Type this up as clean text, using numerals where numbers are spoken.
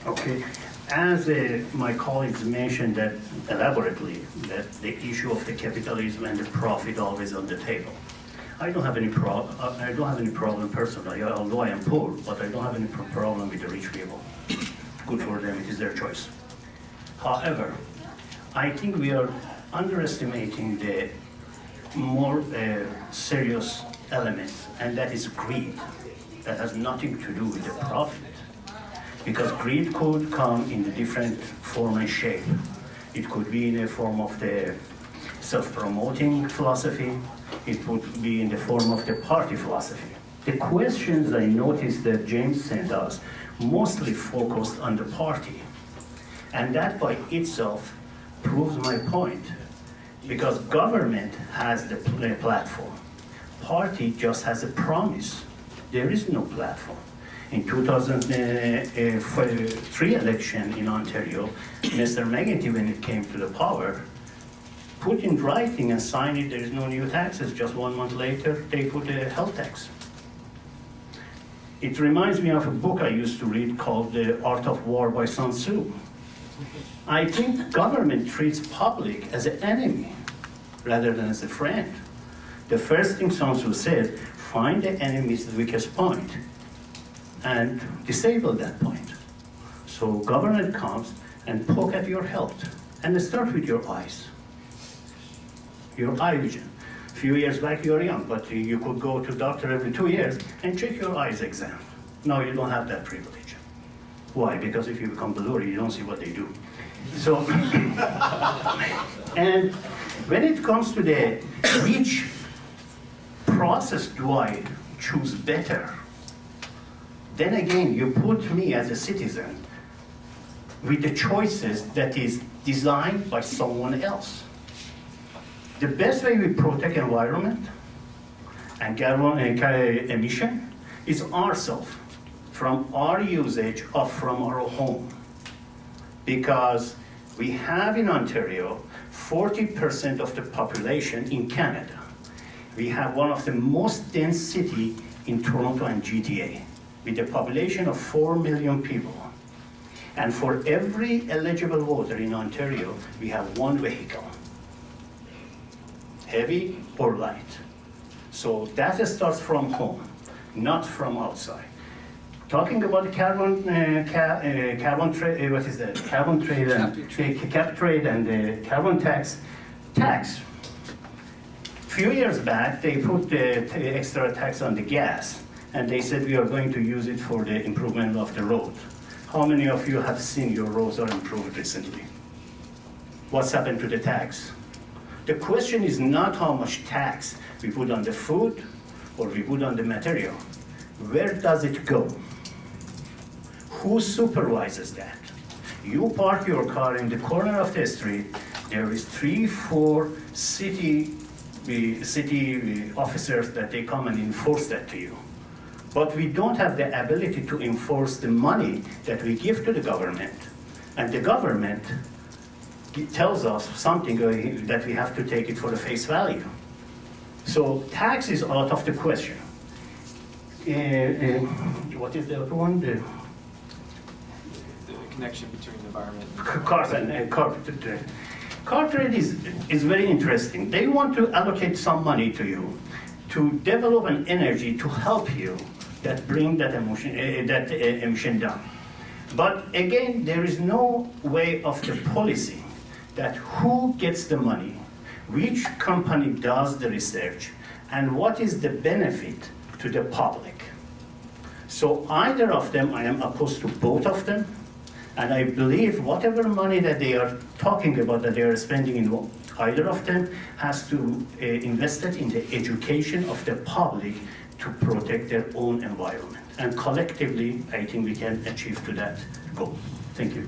Okay, as my colleagues mentioned that elaborately, that the issue of the capitalism and the profit always on the table. I don't have any problem personally, although I am poor, but I don't have any problem with the rich people. Good for them, it is their choice. However, I think we are underestimating the more serious element, and that is greed. That has nothing to do with the profit. Because greed could come in a different form and shape. It could be in the form of the self-promoting philosophy. It could be in the form of the party philosophy. The questions I noticed that James sent us mostly focused on the party. And that by itself proves my point. Because government has the platform. Party just has a promise. There is no platform. In 2003 election in Ontario, Mr. McGuinty, when it came to the power, put in writing and signed it, there is no new taxes. Just 1 month later, they put a health tax. It reminds me of a book I used to read called The Art of War by Sun Tzu. I think government treats public as an enemy rather than as a friend. The first thing Sun Tzu said, find the enemy's weakest point and disable that point. So government comes and poke at your health, and start with your eyes. Your eye vision. A few years back you were young, but you could go to doctor every 2 years and check your eyes exam. Now you don't have that privilege. Why? Because if you become blurry, you don't see what they do. So, and when it comes to the which process do I choose better, then again, you put me as a citizen with the choices that is designed by someone else. The best way we protect environment and carbon emission is ourselves, from our usage or from our home. Because we have in Ontario 40% of the population in Canada. We have one of the most dense cities in Toronto and GTA, with a population of 4 million people. And for every eligible voter in Ontario, we have one vehicle, heavy or light. So that starts from home, not from outside. Talking about carbon trade, what is that? Carbon trade and cap trade and the carbon tax. Few years back, they put the extra tax on the gas, and they said we are going to use it for the improvement of the road. How many of you have seen your roads are improved recently? What's happened to the tax? The question is not how much tax we put on the food or we put on the material. Where does it go? Who supervises that? You park your car in the corner of the street, there is 3-4 city officers that they come and enforce that to you. But we don't have the ability to enforce the money that we give to the government. And the government tells us something that we have to take it for the face value. So tax is out of the question. What is the other one? The connection between the environment and cars and car trade. Car trade is very interesting. They want to allocate some money to you to develop an energy to help you that bring that emission down. But again, there is no way of the policy that who gets the money, which company does the research, and what is the benefit to the public. So either of them, I am opposed to both of them, and I believe whatever money that they are talking about that they are spending in either of them has to invest it in the education of the public to protect their own environment. And collectively, I think we can achieve to that goal. Thank you.